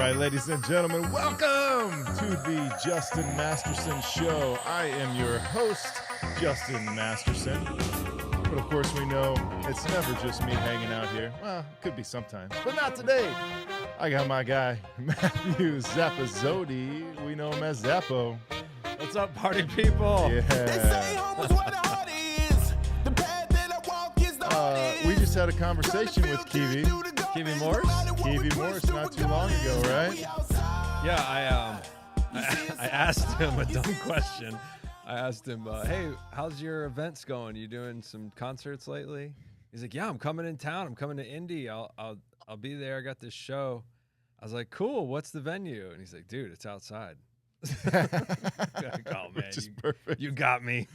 right, ladies and gentlemen, welcome to the Justin Masterson Show. I am your host, Justin Masterson. But of course, we know it's never just me hanging out here. Well, it could be sometimes, but not today. I got my guy, Matthew Zappasodi. We know him as Zappo. What's up, party people? We just had a conversation with KEVI. KEVI MORSE? KEVI MORSE not too long ago, right? Yeah, I asked him a dumb question. I asked him, hey, how's your events going? You doing some concerts lately? He's like, yeah, I'm coming in town. I'm coming to Indy. I'll be there. I got this show. I was like, cool. What's the venue? And he's like, dude, it's outside. Like, oh man, Which is perfect. You got me.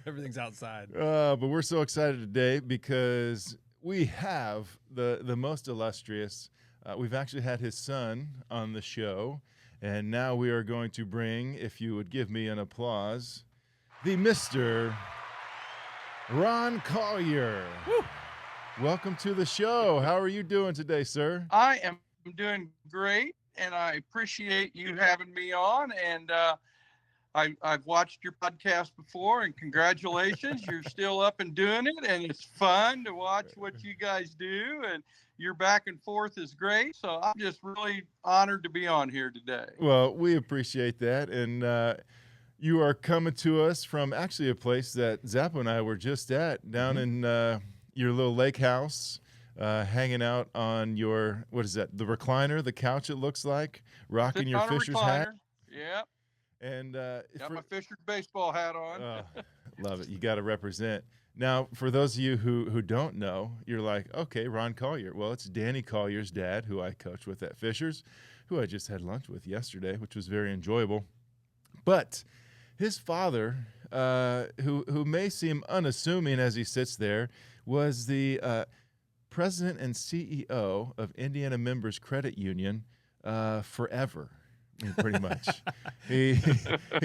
Everything's outside. But we're so excited today because we have the most illustrious. We've actually had his son on the show, and now we are going to bring, if you would give me an applause, the Mr. Ron Collier. Woo. Welcome to the show. How are you doing today, sir? I am doing great, and I appreciate you having me on. And I've watched your podcast before, and congratulations. You're still up and doing it, and it's fun to watch what you guys do, and your back and forth is great. So I'm just really honored to be on here today. Well, we appreciate that, and you are coming to us from actually a place that Zappo and I were just at, down in your little lake house, hanging out on your, what is that, the recliner, the couch it looks like, rocking your Fisher's hat. Yep. And got my Fisher's baseball hat on. Love it. You got to represent. Now, for those of you who don't know, you're like, okay, Ron Collier. Well, it's Danny Collier's dad, who I coach with at Fisher's, who I just had lunch with yesterday, which was very enjoyable. But his father, who may seem unassuming as he sits there, was the president and CEO of Indiana Members Credit Union forever. I mean, pretty much. He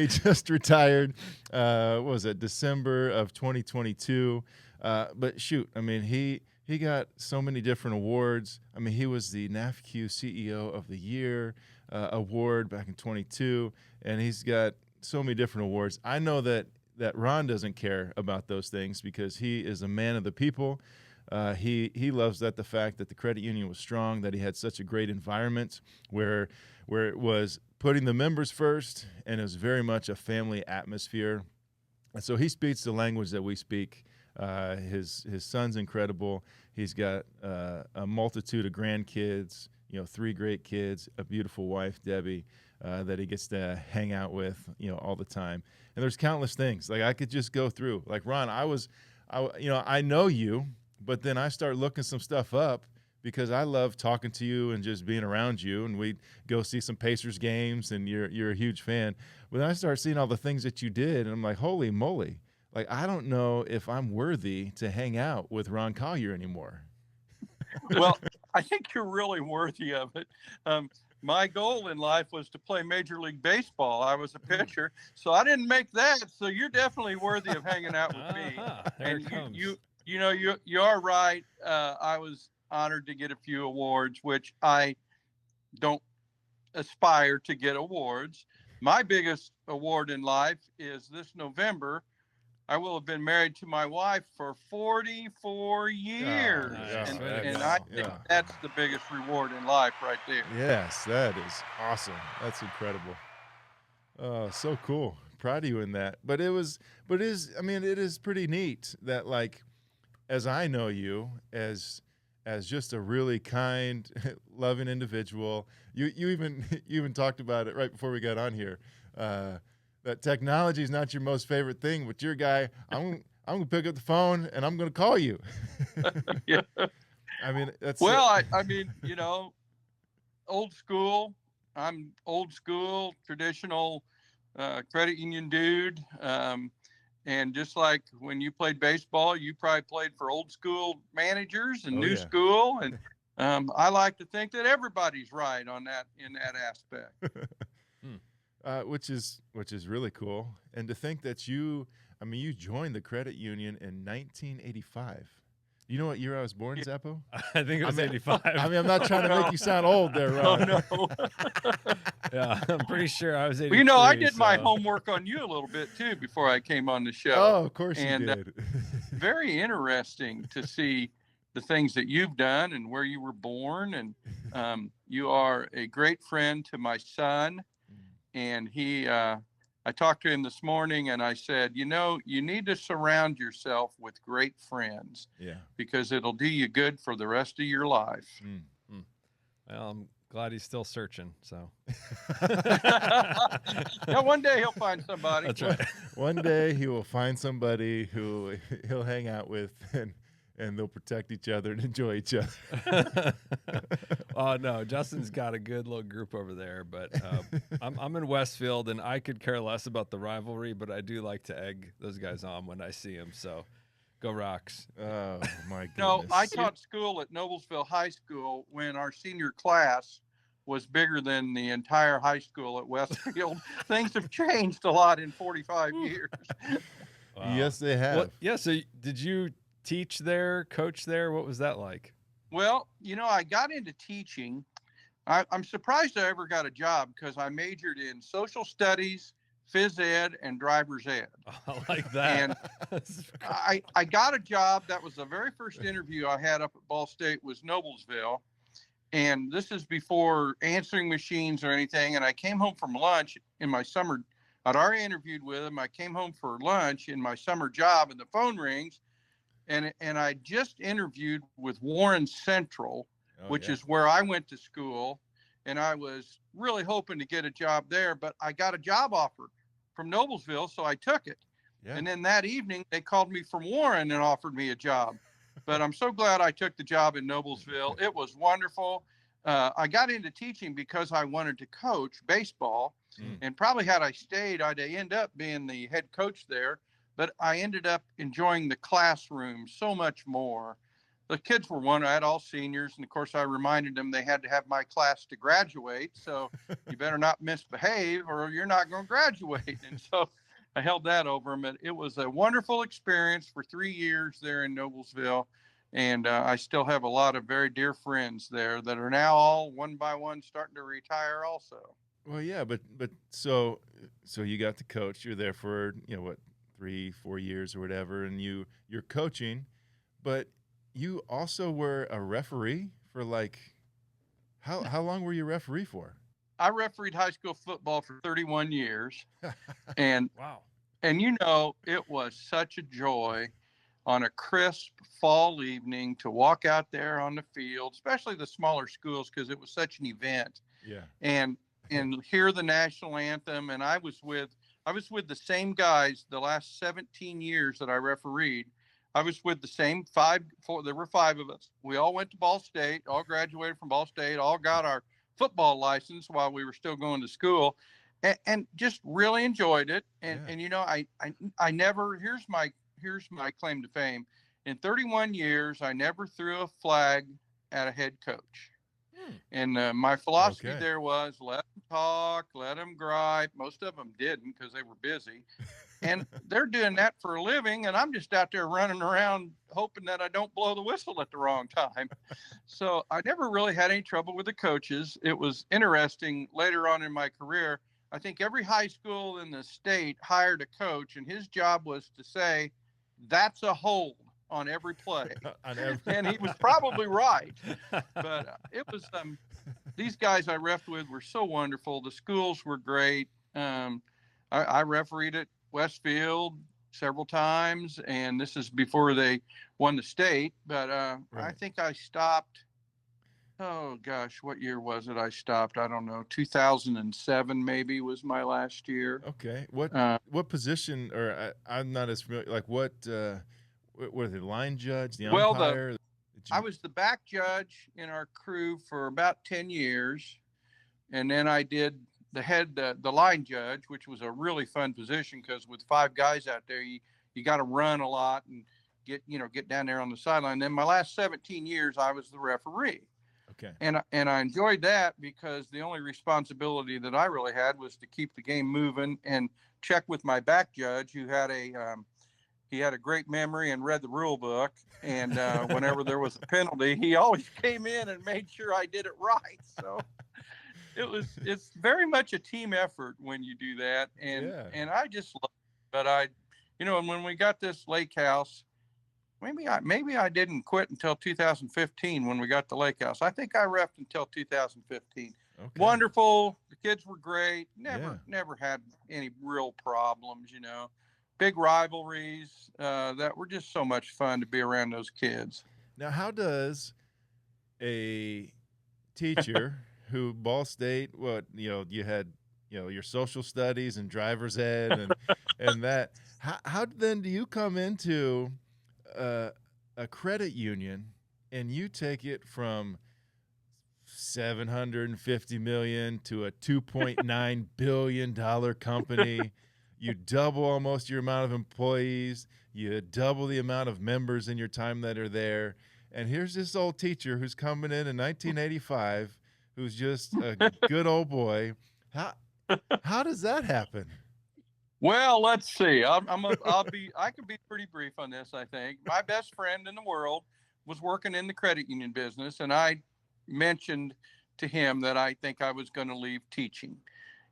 just retired, what was it, December of 2022. But shoot, I mean, he got so many different awards. I mean, he was the NAFQ CEO of the Year award back in 22, and he's got so many different awards. I know that Ron doesn't care about those things because he is a man of the people. He loves the fact that the credit union was strong, that he had such a great environment where it was putting the members first, and it was very much a family atmosphere. And so he speaks the language that we speak. His son's incredible. He's got a multitude of grandkids, 3 great kids, a beautiful wife, Debbie, that he gets to hang out with, all the time. And there's countless things. Like I could just go through. Like Ron, I know you, but then I start looking some stuff up because I love talking to you and just being around you. And we go see some Pacers games, and you're a huge fan. But then I start seeing all the things that you did, and I'm like, holy moly! Like I don't know if I'm worthy to hang out with Ron Collier anymore. Well, I think you're really worthy of it. My goal in life was to play Major League Baseball. I was a pitcher, so I didn't make that. So you're definitely worthy of hanging out with me. And you are right. I was honored to get a few awards, which I don't aspire to get awards. My biggest award in life is this November. I will have been married to my wife for 44 years. And I think that's the biggest reward in life right there. Yes, that is awesome. That's incredible. Oh, so cool. Proud of you in that. But it is pretty neat that, like, as I know you as just a really kind, loving individual. You even talked about it right before we got on here. That technology is not your most favorite thing, but your guy, I'm gonna pick up the phone and I'm gonna call you. Yeah. I mean, that's I mean, old school. I'm old school, traditional credit union dude. And just like when you played baseball, you probably played for old school managers and new school. And I like to think that everybody's right on that in that aspect. Which is really cool. And to think that you joined the credit union in 1985. You know what year I was born, Zappo? I think it was 85. I mean, I'm not trying to make you sound old there, Oh Ron. no. Yeah, I'm pretty sure I was 83. Well, you know, I did my so- homework on you a little bit too before I came on the show. Oh, of course And, you did. Very interesting to see the things that you've done and where you were born. And you are a great friend to my son. And I talked to him this morning and I said, you know, you need to surround yourself with great friends. Yeah. Because it'll do you good for the rest of your life. Well, I'm glad he's still searching. So Yeah, one day he'll find somebody. that's right. One day he will find somebody who he'll hang out with, and they'll protect each other and enjoy each other. Oh no, Justin's got a good little group over there, but I'm in Westfield, and I could care less about the rivalry, but I do like to egg those guys on when I see them. So, go Rocks! Oh my goodness. No, I taught school at Noblesville High School when our senior class was bigger than the entire high school at Westfield. Things have changed a lot in 45 years. Wow. Yes, they have. Well, yeah. So, did you teach there, coach there? What was that like? Well, you know, I got into teaching. I'm surprised I ever got a job because I majored in social studies, phys ed, and driver's ed. I like that. And I got a job. That was the very first interview I had up at Ball State was Noblesville. And this is before answering machines or anything. And I came home from lunch in my summer. I'd already interviewed with him. I came home for lunch in my summer job and the phone rings. And I just interviewed with Warren Central, which is where I went to school. And I was really hoping to get a job there, but I got a job offer from Noblesville, so I took it. Yeah. And then that evening, they called me from Warren and offered me a job. But I'm so glad I took the job in Noblesville. It was wonderful. I got into teaching because I wanted to coach baseball. And probably had I stayed, I'd end up being the head coach there. But I ended up enjoying the classroom so much more. The kids were I had all seniors. And of course, I reminded them they had to have my class to graduate. So you better not misbehave or you're not going to graduate. And so I held that over them. And it was a wonderful experience for 3 years there in Noblesville. And I still have a lot of very dear friends there that are now all one by one starting to retire also. Well, yeah, but so you got to coach. You're there for, 3-4 years or whatever, and you're coaching, but you also were a referee for how long were you a referee for? I refereed high school football for 31 years. And Wow. And it was such a joy on a crisp fall evening to walk out there on the field, especially the smaller schools, because it was such an event. Yeah. And hear the national anthem. And I was with the same guys the last 17 years that I refereed. I was with the same there were 5 of us. We all went to Ball State, all graduated from Ball State, all got our football license while we were still going to school, and just really enjoyed it. And I never, here's my claim to fame. In 31 years, I never threw a flag at a head coach. And my philosophy there was let them talk, let them gripe. Most of them didn't because they were busy. And they're doing that for a living. And I'm just out there running around hoping that I don't blow the whistle at the wrong time. So I never really had any trouble with the coaches. It was interesting later on in my career. I think every high school in the state hired a coach, and his job was to say, that's a hold on every play. And he was probably right. But it was these guys I refed with were so wonderful. The schools were great. I refereed at Westfield several times, and this is before they won the state. But I think I stopped. Oh gosh, what year was it? I stopped. I don't know. 2007 maybe was my last year. Okay. What position? Or I'm not as familiar. Like what? Were the line judge, the umpire? I was the back judge in our crew for about 10 years. And then I did the line judge, which was a really fun position because with 5 guys out there, you got to run a lot and get down there on the sideline. Then my last 17 years, I was the referee. Okay. And I enjoyed that because the only responsibility that I really had was to keep the game moving and check with my back judge who had he had a great memory and read the rule book. And whenever there was a penalty, he always came in and made sure I did it right. So it's very much a team effort when you do that. And I just love it. But and when we got this lake house, maybe I didn't quit until 2015 when we got the lake house. I think I refed until 2015. Okay. Wonderful. The kids were great. Never had any real problems, big rivalries that were just so much fun to be around those kids. Now, how does a teacher who Ball State, you had, your social studies and driver's ed and that, how then do you come into a credit union and you take it from $750 million to a $2.9 billion company? You double almost your amount of employees. You double the amount of members in your time that are there. And here's this old teacher who's coming in 1985, who's just a good old boy. How does that happen? Well, let's see. I can be pretty brief on this. I think my best friend in the world was working in the credit union business, and I mentioned to him that I think I was going to leave teaching.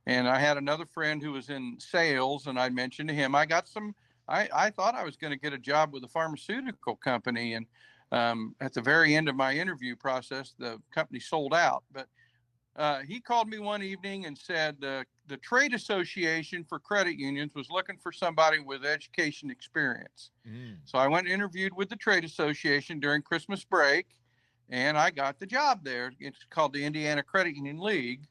And I had another friend who was in sales, and I mentioned to him I thought I was going to get a job with a pharmaceutical company, and at the very end of my interview process, the company sold out. But he called me one evening and said the trade association for credit unions was looking for somebody with education experience. So I went and interviewed with the trade association during Christmas break, and I got the job there. It's called the Indiana Credit Union League.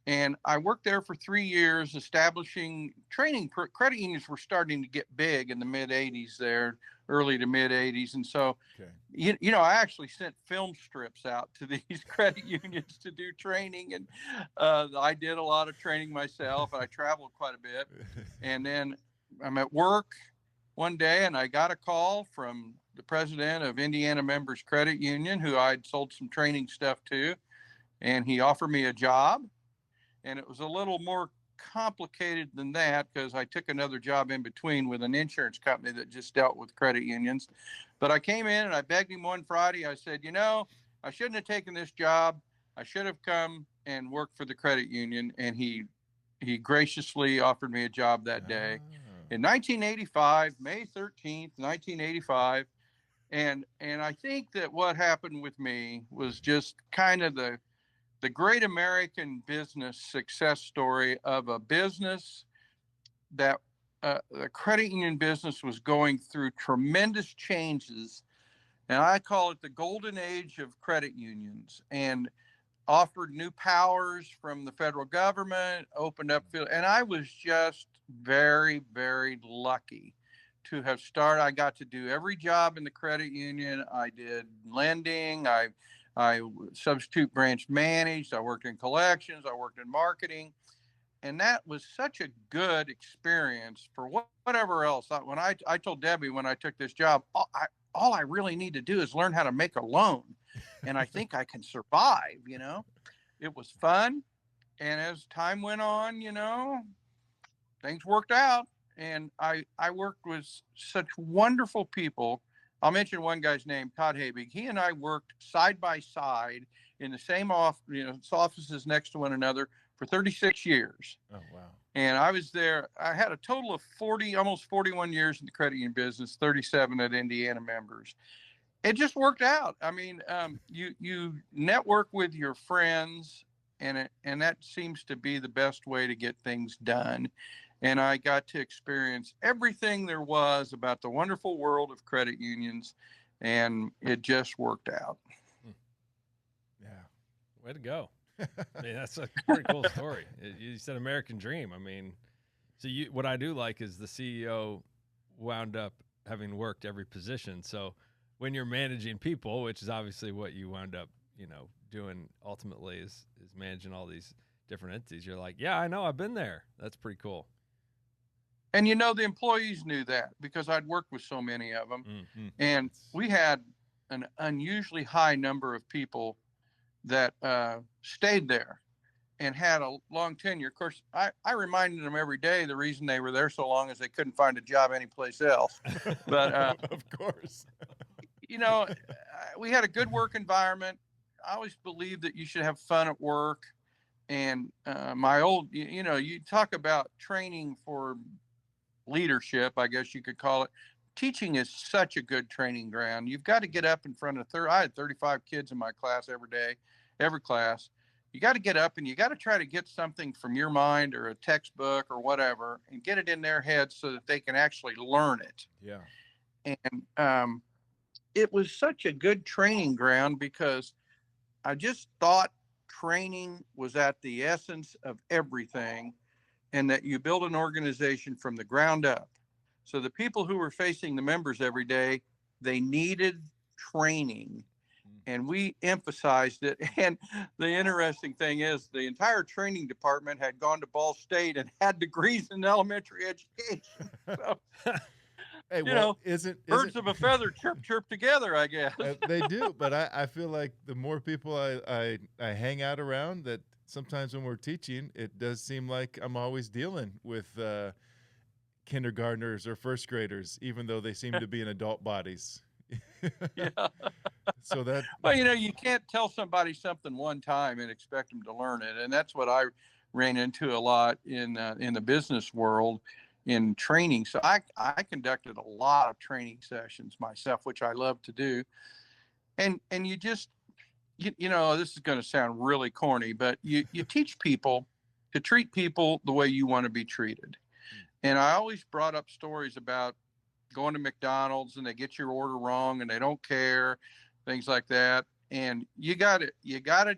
And I worked there for 3 years, establishing training. Credit unions were starting to get big in the mid 80s there, early to mid 80s. And so, I actually sent film strips out to these credit unions to do training. And I did a lot of training myself. I traveled quite a bit. And then I'm at work one day and I got a call from the president of Indiana Members Credit Union, who I'd sold some training stuff to. And he offered me a job. And it was a little more complicated than that because I took another job in between with an insurance company that just dealt with credit unions. But I came in and I begged him one Friday. I said, I shouldn't have taken this job. I should have come and worked for the credit union. And he graciously offered me a job that day in 1985, May 13th, 1985. And I think that what happened with me was just kind of the great American business success story of a business that the credit union business was going through tremendous changes. And I call it the golden age of credit unions, and offered new powers from the federal government, opened up. And I was just very, very lucky to have started. I got to do every job in the credit union. I did lending. I substitute branch managed. I worked in collections. I worked in marketing. And that was such a good experience for whatever else. When I told Debbie when I took this job, all I really need to do is learn how to make a loan. And I think I can survive, It was fun. And as time went on, things worked out. And I worked with such wonderful people. I'll mention one guy's name, Todd Habig. He and I worked side by side in the same offices next to one another for 36 years. Oh, wow. And I was there. I had a total of almost 41 years in the credit union business, 37 at Indiana Members. It just worked out. I mean, you network with your friends, and that seems to be the best way to get things done. And I got to experience everything there was about the wonderful world of credit unions, and it just worked out. Yeah. Way to go. I mean, that's a pretty cool story. You said American dream. I mean, so what I do like is the CEO wound up having worked every position. So when you're managing people, which is obviously what you wound up, doing ultimately is managing all these different entities, you're like, yeah, I know, I've been there. That's pretty cool. And, the employees knew that because I'd worked with so many of them. Mm-hmm. And we had an unusually high number of people that stayed there. and had a long tenure. Of course, I reminded them every day the reason they were there so long is they couldn't find a job anyplace else. But of course. we had a good work environment. I always believed that you should have fun at work. And you talk about training for leadership, I guess you could call it. Teaching is such a good training ground. You've got to get up in front of I had 35 kids in my class every day, every class. You got to get up and you got to try to get something from your mind or a textbook or whatever and get it in their heads so that they can actually learn it. Yeah. And it was such a good training ground because I just thought training was at the essence of everything, and that you build an organization from the ground up. So the people who were facing the members every day, they needed training. And we emphasized it. And the interesting thing is the entire training department had gone to Ball State and had degrees in elementary education. So, hey, birds of a feather chirp together, I guess. They do. But I feel like the more people I hang out around, that sometimes when we're teaching, it does seem like I'm always dealing with kindergartners or first graders, even though they seem to be in adult bodies. Yeah. So that, well, you can't tell somebody something one time and expect them to learn it, and that's what I ran into a lot in the business world in training. So I conducted a lot of training sessions myself, which I love to do, and you just this is going to sound really corny, but you teach people to treat people the way you want to be treated. And I always brought up stories about going to McDonald's and they get your order wrong and they don't care, things like that. And you got to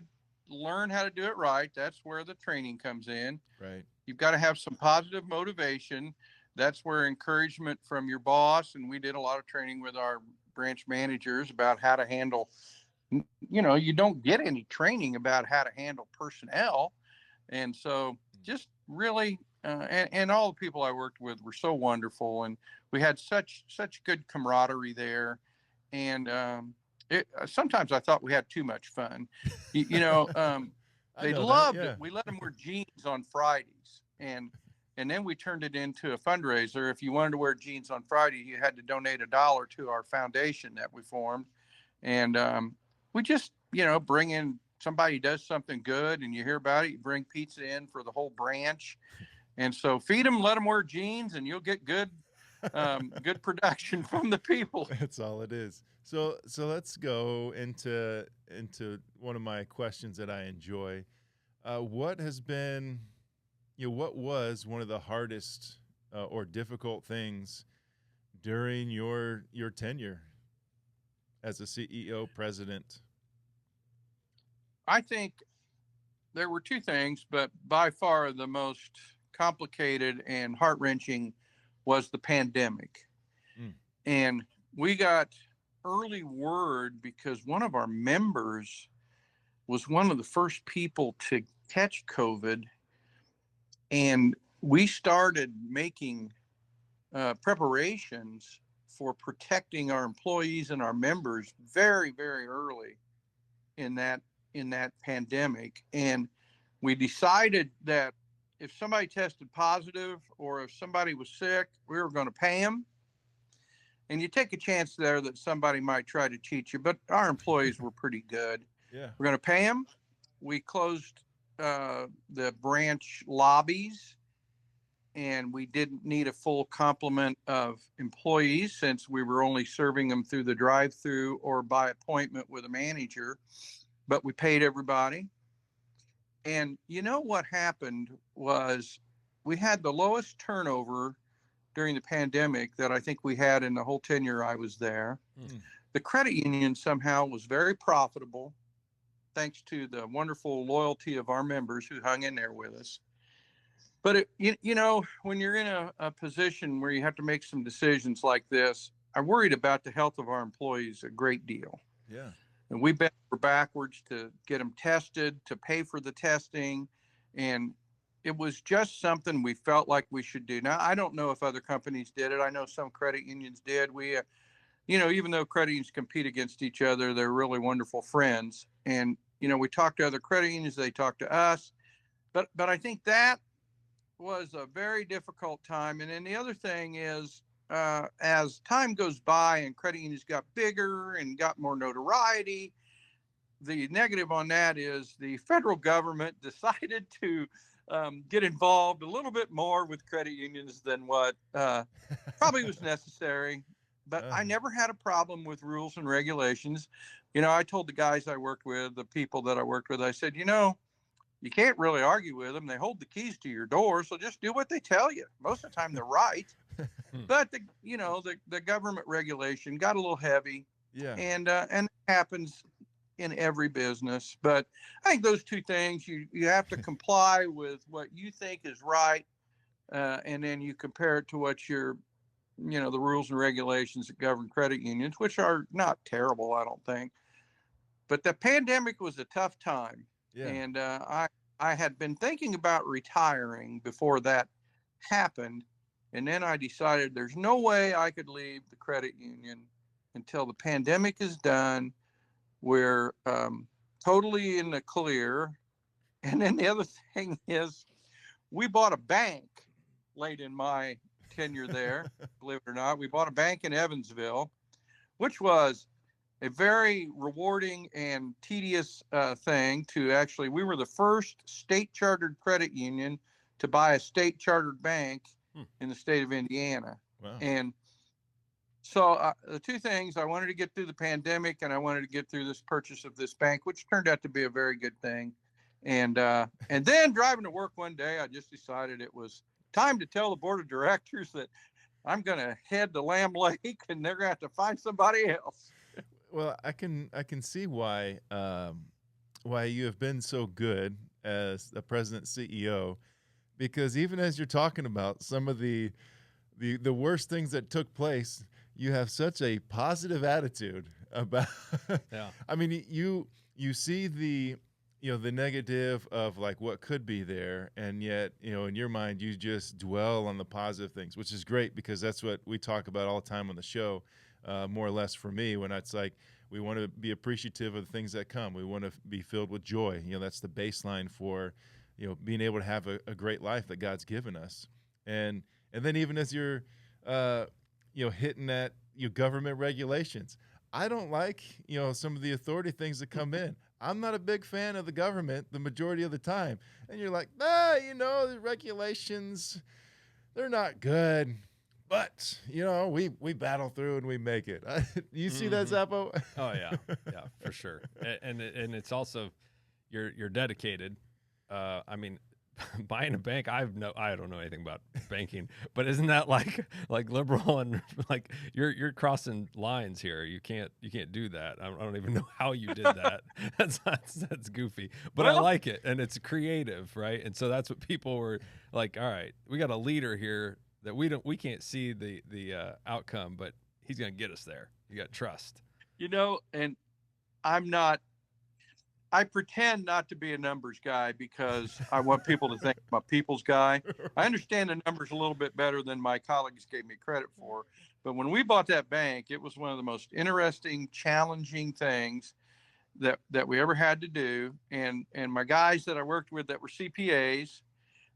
learn how to do it right. That's where the training comes in. Right. You've got to have some positive motivation. That's where encouragement from your boss. And we did a lot of training with our branch managers about how to handle, you don't get any training about how to handle personnel. And so just really, and all the people I worked with were so wonderful, and we had such good camaraderie there. And sometimes I thought we had too much fun. They loved it. We let them wear jeans on Fridays, and then we turned it into a fundraiser. If you wanted to wear jeans on Friday, you had to donate $1 to our foundation that we formed, and we just bring in somebody does something good, and you hear about it. You bring pizza in for the whole branch. And so feed them, let them wear jeans, and you'll get good production from the people. That's all it is. So let's go into one of my questions that I enjoy. What has been, what was one of the hardest or difficult things during your tenure as a CEO, president? I think there were two things, but by far the most complicated and heart-wrenching was the pandemic. And we got early word because one of our members was one of the first people to catch COVID, and we started making preparations for protecting our employees and our members very, very early in that pandemic. And we decided that if somebody tested positive or if somebody was sick, we were going to pay them. And you take a chance there that somebody might try to cheat you, but our employees were pretty good. Yeah. We're going to pay them. We closed the branch lobbies, and we didn't need a full complement of employees since we were only serving them through the drive-through or by appointment with a manager, but we paid everybody. And what happened was we had the lowest turnover during the pandemic that I think we had in the whole tenure I was there. The credit union somehow was very profitable, thanks to the wonderful loyalty of our members who hung in there with us. But when you're in a position where you have to make some decisions like this, I worried about the health of our employees a great deal. Yeah. And we bent backwards to get them tested, to pay for the testing. And it was just something we felt like we should do. Now, I don't know if other companies did it. I know some credit unions did. We, even though credit unions compete against each other, they're really wonderful friends. And, we talked to other credit unions. They talked to us. but I think that was a very difficult time. And then the other thing is, as time goes by and credit unions got bigger and got more notoriety, the negative on that is the federal government decided to get involved a little bit more with credit unions than what probably was necessary. But I never had a problem with rules and regulations. I told the guys I worked with, the people that I worked with, I said, you can't really argue with them. They hold the keys to your door, so just do what they tell you. Most of the time, they're right. But the government regulation got a little heavy, Yeah. and it happens in every business. But I think those two things, you have to comply with what you think is right, and then you compare it to what the rules and regulations that govern credit unions, which are not terrible, I don't think. But the pandemic was a tough time. Yeah. And I had been thinking about retiring before that happened. And then I decided there's no way I could leave the credit union until the pandemic is done. We're totally in the clear. And then the other thing is, we bought a bank late in my tenure there, believe it or not. We bought a bank in Evansville, which was a very rewarding and tedious thing to actually. We were the first state chartered credit union to buy a state chartered bank in the state of Indiana. Wow. And so the two things, I wanted to get through the pandemic and I wanted to get through this purchase of this bank, which turned out to be a very good thing. And then driving to work one day, I just decided it was time to tell the board of directors that I'm going to head to Lamb Lake and they're going to have to find somebody else. Well, I can see why you have been so good as a president CEO, because even as you're talking about some of the worst things that took place, you have such a positive attitude about. Yeah. I mean, you see the negative of like what could be there, and yet in your mind you just dwell on the positive things, which is great because that's what we talk about all the time on the show. More or less for me, when it's like we want to be appreciative of the things that come. We want to be filled with joy. That's the baseline for being able to have a great life that God's given us. And then even as you're hitting at government regulations, I don't like some of the authority things that come in. I'm not a big fan of the government the majority of the time. And you're like, the regulations, they're not good. But, we battle through and we make it. You see that, Zappo? Oh, yeah. Yeah, for sure. And it's also, you're dedicated. I mean, buying a bank, I don't know anything about banking, but isn't that like liberal and like you're crossing lines here? You can't do that. I don't even know how you did that. That's goofy, but I like it, and it's creative, right? And so that's what people were like. All right, we got a leader here that we can't see the outcome, but he's gonna get us there. You got trust. And I pretend not to be a numbers guy because I want people to think I'm a people's guy. I understand the numbers a little bit better than my colleagues gave me credit for. But when we bought that bank, it was one of the most interesting, challenging things that we ever had to do. And my guys that I worked with that were CPAs,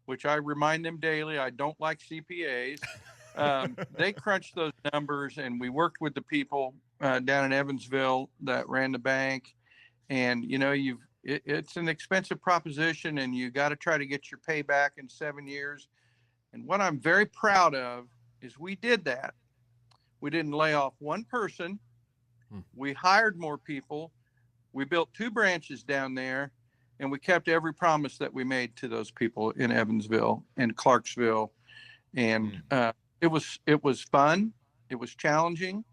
which I remind them daily, I don't like CPAs. They crunched those numbers, and we worked with the people down in Evansville that ran the bank. And it's an expensive proposition, and you got to try to get your payback in 7 years. And what I'm very proud of is we did that. We didn't lay off one person. We hired more people. We built 2 branches down there, and we kept every promise that we made to those people in Evansville and Clarksville. And it was fun. It was challenging.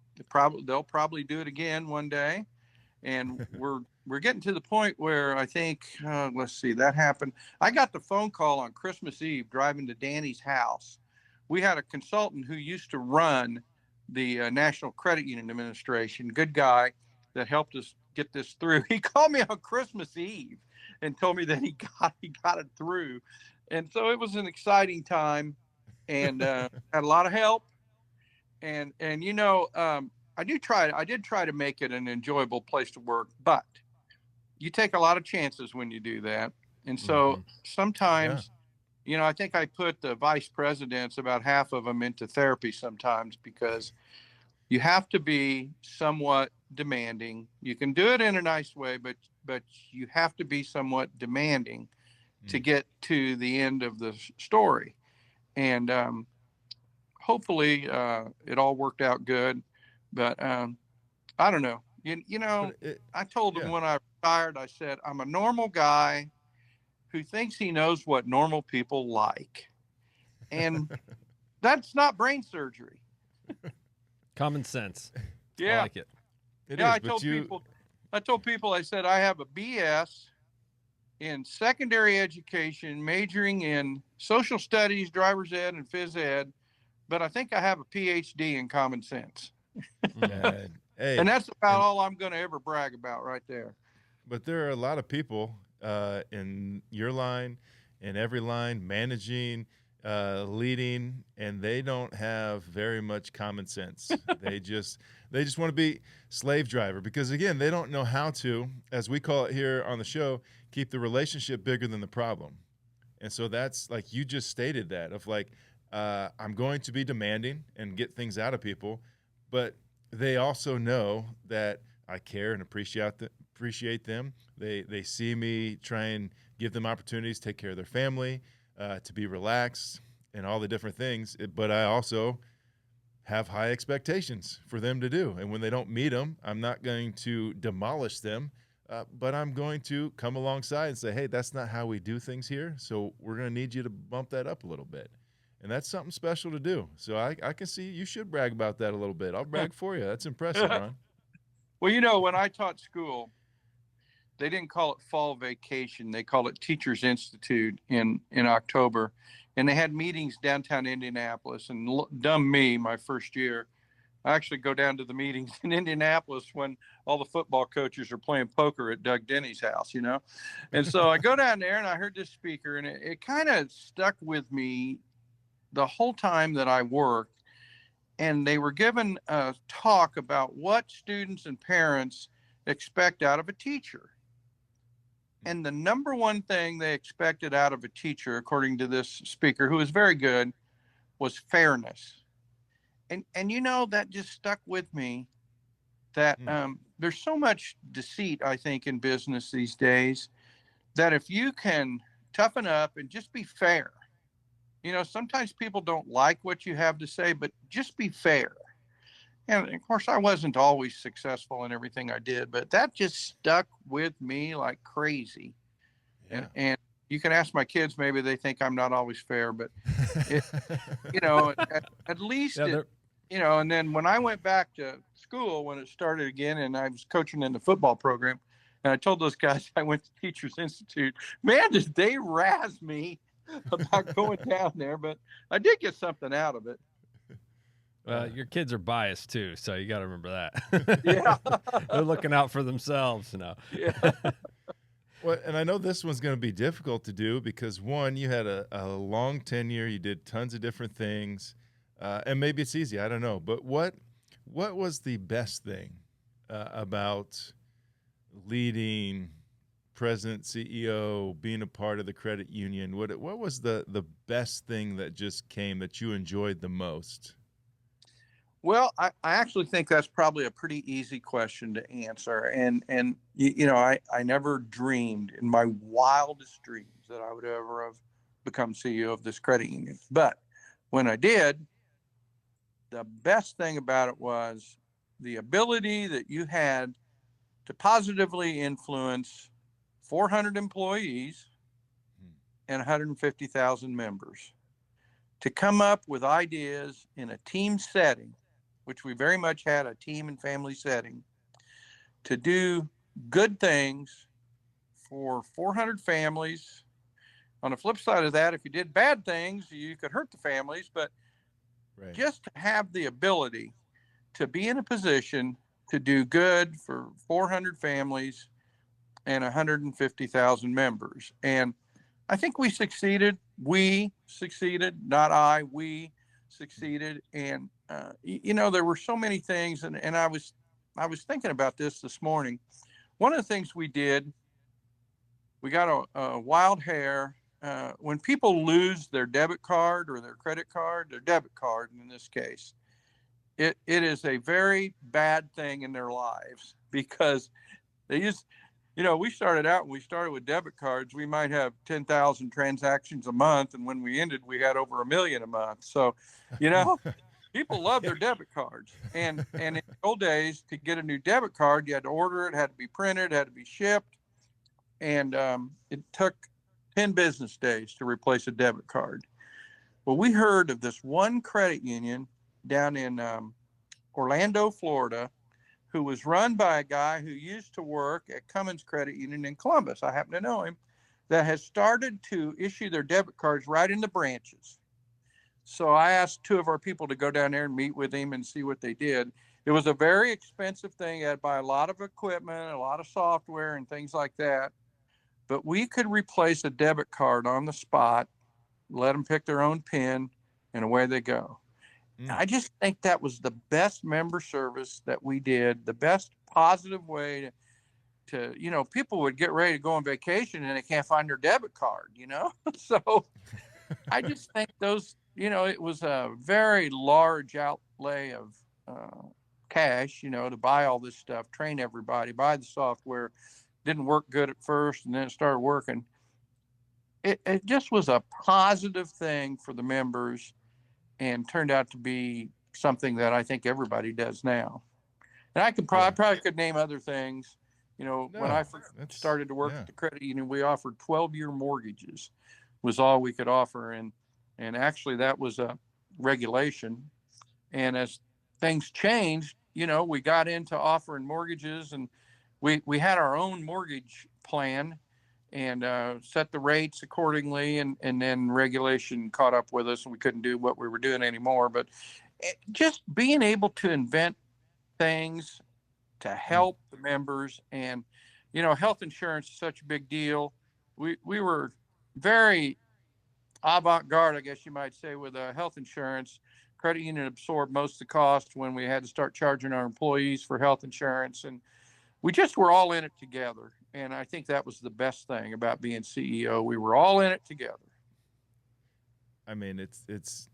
They'll probably do it again one day. And we're getting to the point where I think, let's see, that happened. I got the phone call on Christmas Eve driving to Danny's house. We had a consultant who used to run the National Credit Union Administration, good guy that helped us get this through. He called me on Christmas Eve and told me that he got it through. And so it was an exciting time, and had a lot of help. And I did try to make it an enjoyable place to work, but you take a lot of chances when you do that. And so Yeah. sometimes, I think I put the vice presidents, about half of them, into therapy sometimes, because you have to be somewhat demanding. You can do it in a nice way, but you have to be somewhat demanding to get to the end of the story. And hopefully it all worked out good. But I don't know. I told them when I retired, I said, I'm a normal guy who thinks he knows what normal people like. And that's not brain surgery. Common sense. Yeah. I like it. I told people, I said, I have a BS in secondary education, majoring in social studies, driver's ed, and phys ed, but I think I have a PhD in common sense. Hey, and that's about all I'm going to ever brag about right there. But there are a lot of people in your line, in every line, managing, leading, and they don't have very much common sense. they just want to be slave driver, because again, they don't know how to, as we call it here on the show, keep the relationship bigger than the problem. And so that's like you just stated that of like, I'm going to be demanding and get things out of people, but they also know that I care and appreciate them. They see me try and give them opportunities, take care of their family, to be relaxed and all the different things. But I also have high expectations for them to do. And when they don't meet them, I'm not going to demolish them, but I'm going to come alongside and say, hey, that's not how we do things here. So we're going to need you to bump that up a little bit. And that's something special to do. So I can see you should brag about that a little bit. I'll brag for you. That's impressive, Ron. Well, when I taught school, they didn't call it fall vacation. They called it Teachers Institute in October. And they had meetings downtown Indianapolis. And dumb me, my first year, I actually go down to the meetings in Indianapolis when all the football coaches are playing poker at Doug Denny's house, And so I go down there and I heard this speaker, and it kind of stuck with me the whole time that I worked. And they were given a talk about what students and parents expect out of a teacher. And the number one thing they expected out of a teacher, according to this speaker, who was very good, was fairness. And that just stuck with me, that there's so much deceit, I think, in business these days, that if you can toughen up and just be fair, sometimes people don't like what you have to say, but just be fair. And of course, I wasn't always successful in everything I did, but that just stuck with me like crazy. Yeah. And you can ask my kids, maybe they think I'm not always fair, but at least, and then when I went back to school, when it started again, and I was coaching in the football program, and I told those guys I went to Teachers Institute, man, did they razz me about going down there, but I did get something out of it. Your kids are biased too, so you got to remember that. Yeah. They're looking out for themselves now. Yeah. Well, and I know this one's going to be difficult to do because, one, you had a long tenure, you did tons of different things, and maybe it's easy, I don't know. But what was the best thing about leading, president, CEO, being a part of the credit union? What was the best thing that just came that you enjoyed the most? Well, I actually think that's probably a pretty easy question to answer. And I never dreamed in my wildest dreams that I would ever have become CEO of this credit union. But when I did, the best thing about it was the ability that you had to positively influence 400 employees and 150,000 members to come up with ideas in a team setting, which we very much had a team and family setting, to do good things for 400 families. On the flip side of that, if you did bad things, you could hurt the families, but just to have the ability to be in a position to do good for 400 families and 150,000 members. And I think we succeeded. We succeeded, not I, we succeeded. And there were so many things, and I was thinking about this morning. One of the things we did we got a wild hair. When people lose their debit card or their credit card, their debit card in this case, it is a very bad thing in their lives, because they use, we started out, when we started with debit cards, we might have 10,000 transactions a month. And when we ended, we had over 1 million a month. So, people love their debit cards. And in the old days, to get a new debit card, you had to order it, had to be printed, had to be shipped. And it took 10 business days to replace a debit card. Well, we heard of this one credit union down in Orlando, Florida, who was run by a guy who used to work at Cummins Credit Union in Columbus. I happen to know him, that has started to issue their debit cards right in the branches. So I asked 2 of our people to go down there and meet with him and see what they did. It was a very expensive thing. You had to buy a lot of equipment, a lot of software and things like that. But we could replace a debit card on the spot, let them pick their own PIN, and away they go. I just think that was the best member service that we did, the best positive way to people would get ready to go on vacation and they can't find their debit card, So I just think those, it was a very large outlay of cash, to buy all this stuff, train everybody, buy the software. Didn't work good at first, and then it started working. It just was a positive thing for the members, and turned out to be something that I think everybody does now. And I probably could name other things. When I first started to work at the credit union, we offered 12-year mortgages, was all we could offer. And actually that was a regulation. And as things changed, we got into offering mortgages, and we had our own mortgage plan and set the rates accordingly. And then regulation caught up with us and we couldn't do what we were doing anymore. But just being able to invent things to help the members, and, health insurance is such a big deal. We were very avant-garde, I guess you might say, with health insurance. Credit union absorbed most of the cost when we had to start charging our employees for health insurance. And we just were all in it together. And I think that was the best thing about being CEO. We were all in it together. I mean, it's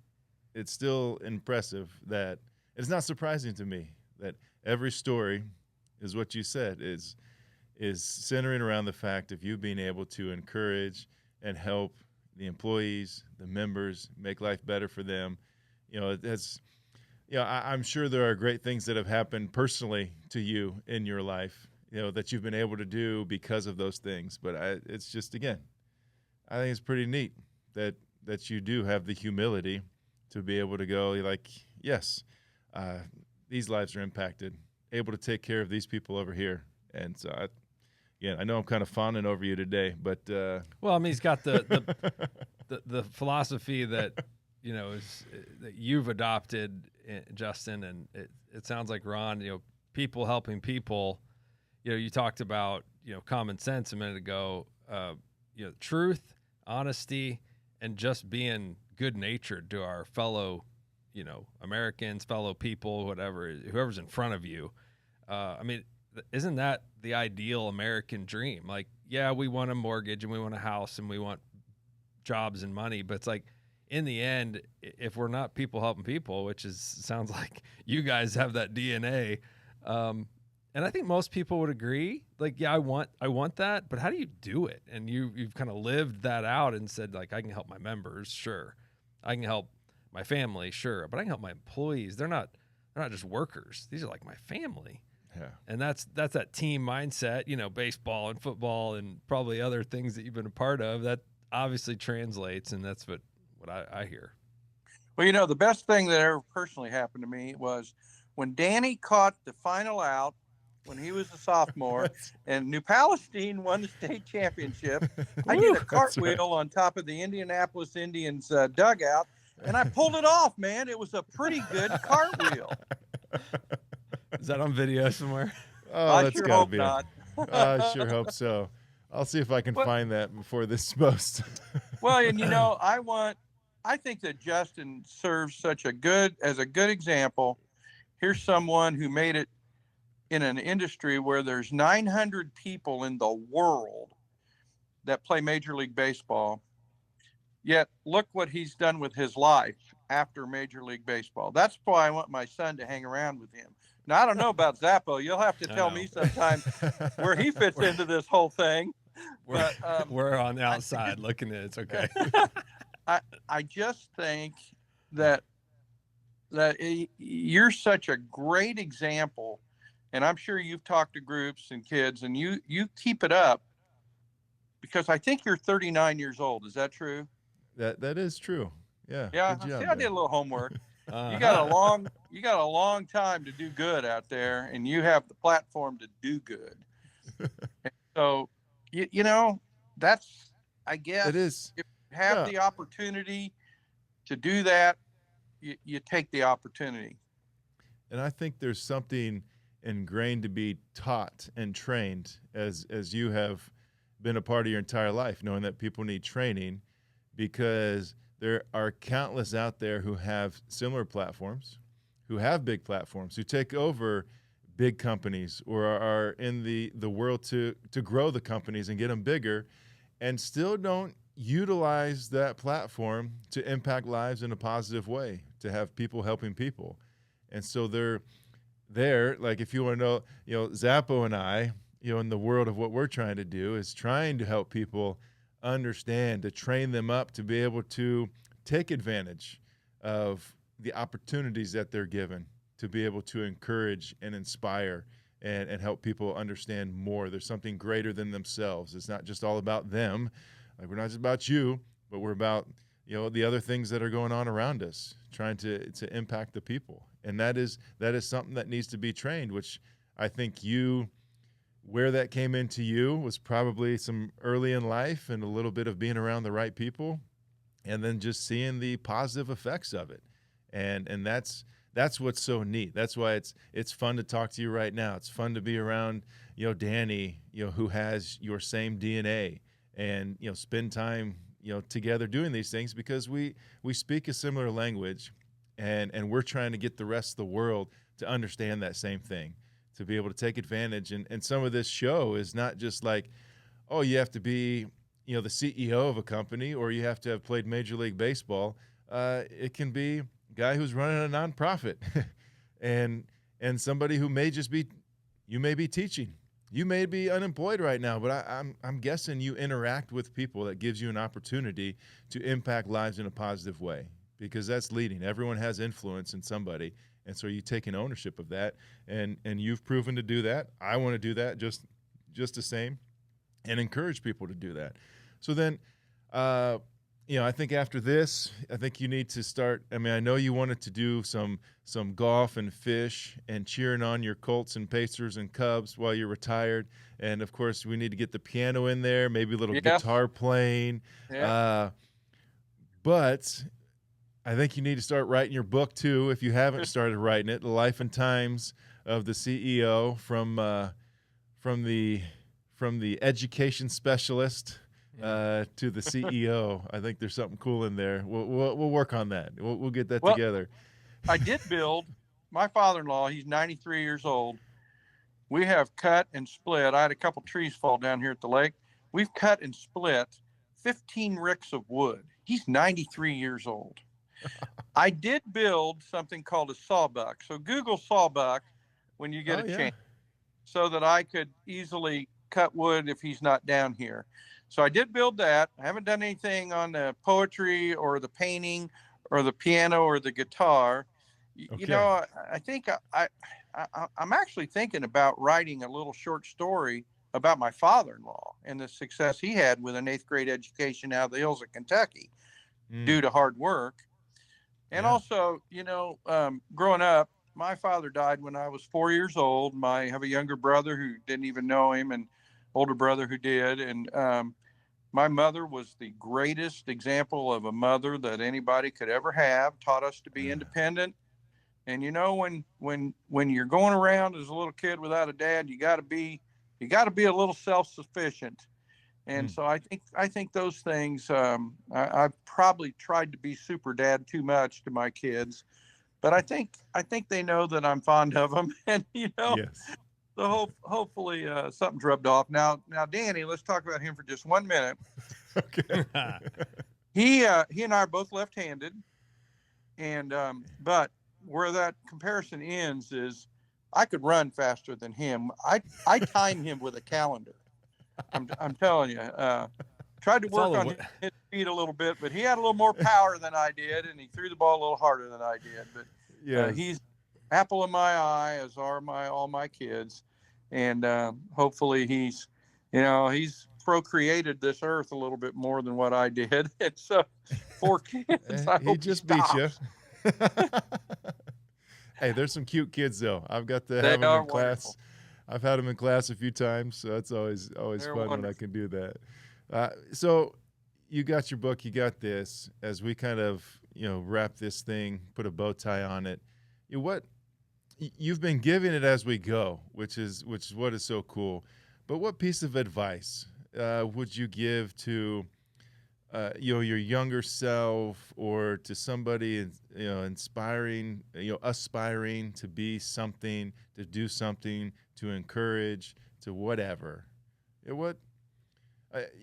still impressive that it's not surprising to me that every story is what you said is centering around the fact of you being able to encourage and help the employees, the members, make life better for them. I'm sure there are great things that have happened personally to you in your life, that you've been able to do because of those things. But it's just, again, I think it's pretty neat that you do have the humility to be able to go like, yes, these lives are impacted, able to take care of these people over here. And so, I know I'm kind of fawning over you today, but well, I mean, he's got the philosophy that that you've adopted, Justin, and it sounds like Ron. People helping people. You talked about common sense a minute ago. Truth, honesty, and just being good natured to our fellow, Americans, fellow people, whoever's in front of you. I mean, isn't that the ideal American dream? Like, yeah, we want a mortgage and we want a house and we want jobs and money, but it's like, in the end, if we're not people helping people, which sounds like you guys have that DNA, and I think most people would agree. Like, yeah, I want that, but how do you do it? And you've kind of lived that out and said, like, I can help my members, sure. I can help my family, sure, but I can help my employees. They're not just workers. These are like my family. Yeah. And that's that team mindset. Baseball and football and probably other things that you've been a part of. That obviously translates, and that's what I hear. Well, the best thing that ever personally happened to me was when Danny caught the final out when he was a sophomore and New Palestine won the state championship. I did a cartwheel on top of the Indianapolis Indians dugout, and I pulled it off, man. It was a pretty good cartwheel. Is that on video somewhere? Oh, I that's sure gotta hope be. not. I sure hope so. I'll see if I can find that before this post. Well, and I think that Justin serves as a good example. Here's someone who made it in an industry where there's 900 people in the world that play Major League Baseball. Yet look what he's done with his life after Major League Baseball. That's why I want my son to hang around with him. Now, I don't know about Zappo. You'll have to tell me sometime where he fits into this whole thing. We're on the outside looking at it. It's okay. I just think that you're such a great example, and I'm sure you've talked to groups and kids, and you keep it up, because I think you're 39 years old. Is that true? That is true. Yeah. Yeah. Good job, See, I did man. a little homework. You got a long time to do good out there, and you have the platform to do good. So, you know, that's, I guess, It is. if you have the opportunity to do that, you take the opportunity. And I think there's something ingrained to be taught and trained, as you have been a part of your entire life, knowing that people need training, because there are countless out there who have similar platforms, who have big platforms, who take over big companies or are in the world to grow the companies and get them bigger, and still don't utilize that platform to impact lives in a positive way, to have people helping people. And so they're there, like, if you want to know, Zappo and I, in the world of what we're trying to do is trying to help people understand, to train them up to be able to take advantage of the opportunities that they're given, to be able to encourage and inspire and help people understand more. There's something greater than themselves. It's not just all about them. Like, we're not just about you, but we're about, the other things that are going on around us, trying to impact the people. And that is something that needs to be trained, which I think where that came into you was probably some early in life and a little bit of being around the right people, and then just seeing the positive effects of it. And that's what's so neat. That's why it's fun to talk to you right now. It's fun to be around, Danny, who has your same DNA, and, spend time, together doing these things, because we speak a similar language, and we're trying to get the rest of the world to understand that same thing, to be able to take advantage. And some of this show is not just like, oh, you have to be, the CEO of a company, or you have to have played Major League Baseball. It can be a guy who's running a nonprofit and somebody who may just be, you may be teaching. You may be unemployed right now, but I'm guessing you interact with people that gives you an opportunity to impact lives in a positive way, because that's leading. Everyone has influence in somebody. And so you take an ownership of that, and you've proven to do that. I want to do that just the same, and encourage people to do that. So then, I think after this, I think you need to start. I mean, I know you wanted to do some golf and fish and cheering on your Colts and Pacers and Cubs while you're retired. And of course, we need to get the piano in there, maybe a little guitar playing. Yeah. But I think you need to start writing your book too, if you haven't started writing it. The Life and Times of the CEO, from the education specialist to the CEO. I think there's something cool in there. We'll work on that. We'll get that together. I did build. My father-in-law, he's 93 years old. We have cut and split. I had a couple trees fall down here at the lake. We've cut and split 15 ricks of wood. He's 93 years old. I did build something called a sawbuck. So Google sawbuck when you get a chance, so that I could easily cut wood if he's not down here. So I did build that. I haven't done anything on the poetry or the painting or the piano or the guitar. You know, I think I'm actually thinking about writing a little short story about my father-in-law and the success he had with an 8th grade education out of the hills of Kentucky due to hard work. And also, you know, growing up, my father died when I was 4 years old. I have a younger brother who didn't even know him, and older brother who did. And my mother was the greatest example of a mother that anybody could ever have. Taught us to be independent. And you know, when you're going around as a little kid without a dad, you got to be a little self-sufficient. And so I think those things, I've probably tried to be super dad too much to my kids, but I think they know that I'm fond of them. And, you know, So hopefully something's rubbed off. Now, Danny, let's talk about him for just 1 minute. Okay. He and I are both left-handed, and but where that comparison ends is I could run faster than him. I time him with a calendar. I'm telling you. Tried to work on his speed a little bit, but he had a little more power than I did, and he threw the ball a little harder than I did. But he's apple of my eye, as are all my kids, and hopefully he's procreated this earth a little bit more than what I did. And so 4 kids. He just beat you. Hey, there's some cute kids though. I've got to have them in class. Wonderful. I've had them in class a few times, so it's always fun wonderful. when I can do that. So you got your book, you got this. As we kind of wrap this thing, put a bow tie on it. You've been giving it as we go, which is what is so cool. But what piece of advice would you give to your younger self, or to somebody inspiring, aspiring to be something, to do something, to encourage, to whatever?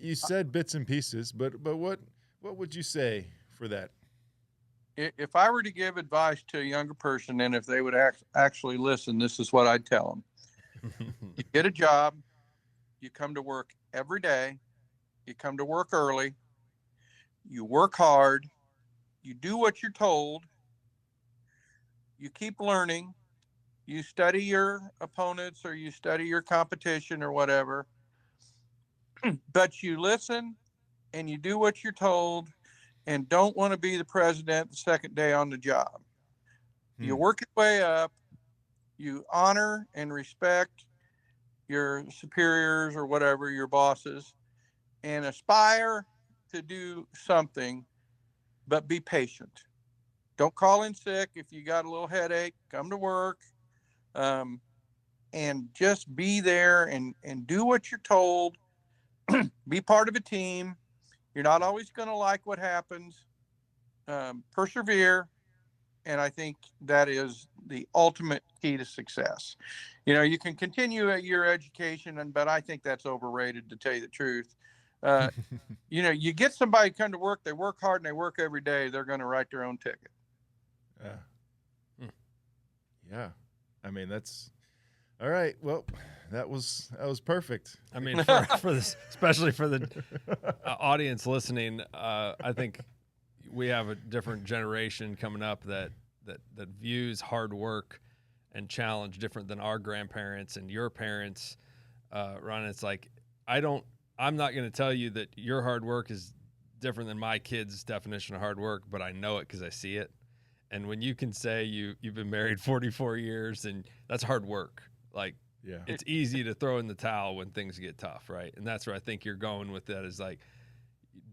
You said bits and pieces, but what would you say for that? If I were to give advice to a younger person, and if they would actually listen, this is what I'd tell them. You get a job, you come to work every day, you come to work early, you work hard, you do what you're told, you keep learning, you study your opponents or you study your competition or whatever, but you listen and you do what you're told, and don't want to be the president the second day on the job. You work your way up, you honor and respect your superiors or whatever, your bosses, and aspire to do something, but be patient. Don't call in sick. If you got a little headache, come to work, and just be there and do what you're told. Be part of a team. You're not always going to like what happens. Persevere. And I think that is the ultimate key to success. You can continue at your education, but I think that's overrated, to tell you the truth. You get somebody to come to work, they work hard and they work every day, they're going to write their own ticket. Yeah. I mean, that's all right. Well, that was perfect. I mean, for this, especially for the audience listening, I think we have a different generation coming up that views hard work and challenge different than our grandparents and your parents. Ron, it's like, I'm not going to tell you that your hard work is different than my kid's definition of hard work, but I know it because I see it. And when you can say you've been married 44 years and that's hard work, like, yeah, it's easy to throw in the towel when things get tough, right? And that's where I think you're going with that, is like,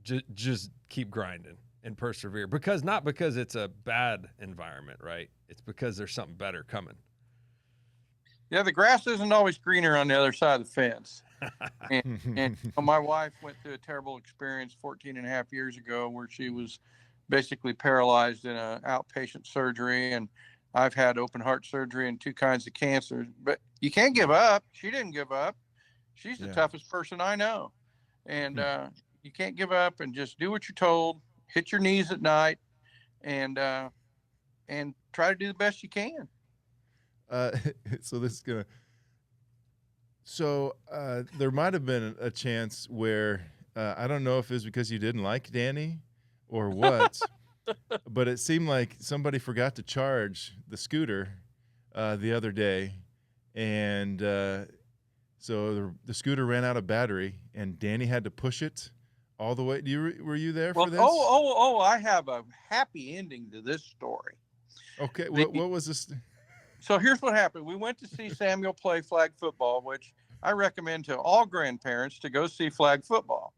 just keep grinding and persevere, not because it's a bad environment, right? It's because there's something better coming. Yeah, the grass isn't always greener on the other side of the fence. and my wife went through a terrible experience 14 and a half years ago where she was basically paralyzed in an outpatient surgery, and I've had open heart surgery and 2 kinds of cancers. But you can't give up. She didn't give up. She's the toughest person I know. And you can't give up, and just do what you're told. Hit your knees at night, and try to do the best you can. So there might have been a chance where I don't know if it's because you didn't like Danny or what, but it seemed like somebody forgot to charge the scooter the other day, and so the scooter ran out of battery, and Danny had to push it all the way. Were you there for this? I have a happy ending to this story. Okay, what was this? So here's what happened. We went to see Samuel play flag football, which I recommend to all grandparents to go see flag football.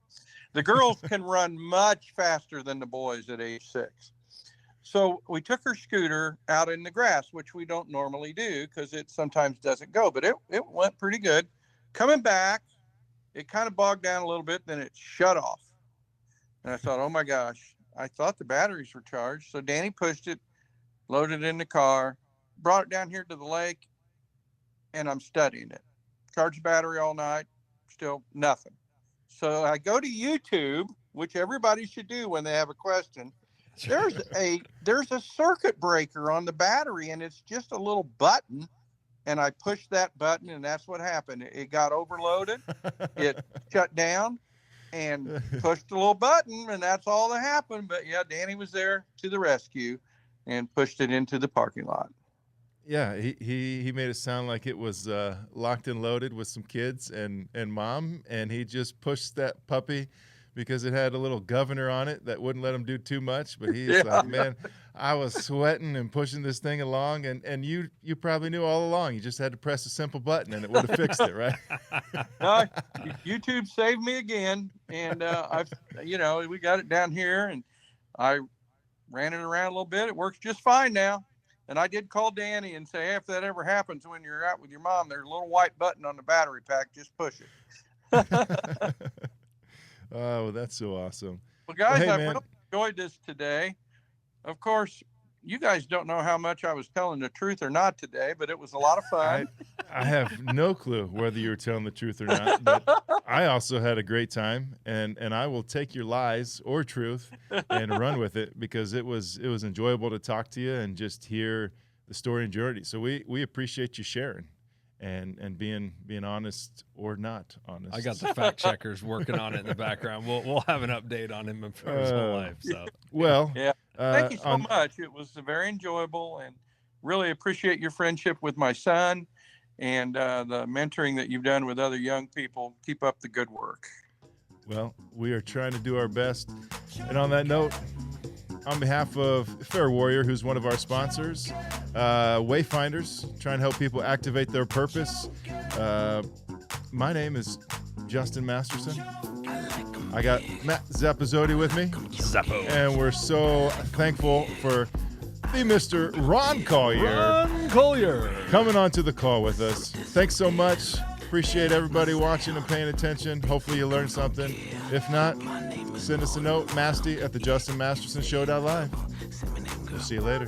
The girls can run much faster than the boys at age 6. So we took her scooter out in the grass, which we don't normally do because it sometimes doesn't go, but it went pretty good. Coming back, it kind of bogged down a little bit, then it shut off. And I thought, oh my gosh, I thought the batteries were charged. So Danny pushed it, loaded it in the car, brought it down here to the lake, and I'm studying it. charge the battery all night, still nothing. So I go to YouTube, which everybody should do when they have a question. There's a circuit breaker on the battery, and it's just a little button. And I pushed that button, and that's what happened. It got overloaded. It shut down, and pushed the little button, and that's all that happened. But yeah, Danny was there to the rescue and pushed it into the parking lot. Yeah, he made it sound like it was locked and loaded with some kids and mom, and he just pushed that puppy because it had a little governor on it that wouldn't let him do too much. But he's like, man, I was sweating and pushing this thing along, and you probably knew all along. You just had to press a simple button, and it would have fixed it, right? YouTube saved me again, and we got it down here, and I ran it around a little bit. It works just fine now. And I did call Danny and say, hey, if that ever happens when you're out with your mom, there's a little white button on the battery pack. Just push it. Oh, that's so awesome. Well, guys, hey, I man. really enjoyed this today. Of course, you guys don't know how much I was telling the truth or not today, but it was a lot of fun. I have no clue whether you were telling the truth or not, but I also had a great time, and I will take your lies or truth and run with it, because it was enjoyable to talk to you and just hear the story and journey. So we appreciate you sharing and being honest or not honest. I got the fact checkers working on it in the background. We'll have an update on him for his whole life. So well, yeah. Thank you so much. It was very enjoyable, and really appreciate your friendship with my son and the mentoring that you've done with other young people. Keep up the good work. Well, we are trying to do our best. And on that note, on behalf of PHARE Warrior, who's one of our sponsors, Wayfinders, trying to help people activate their purpose. My name is Justin Masterson. I got Matt Zappasodi with me. Zappo. And we're so thankful for the Mr. Ron Collier. Ron Collier. Coming on to the call with us. Thanks so much. Appreciate everybody watching and paying attention. Hopefully you learned something. If not, send us a note, Masty at the JustinMastersonShow.live. We'll see you later.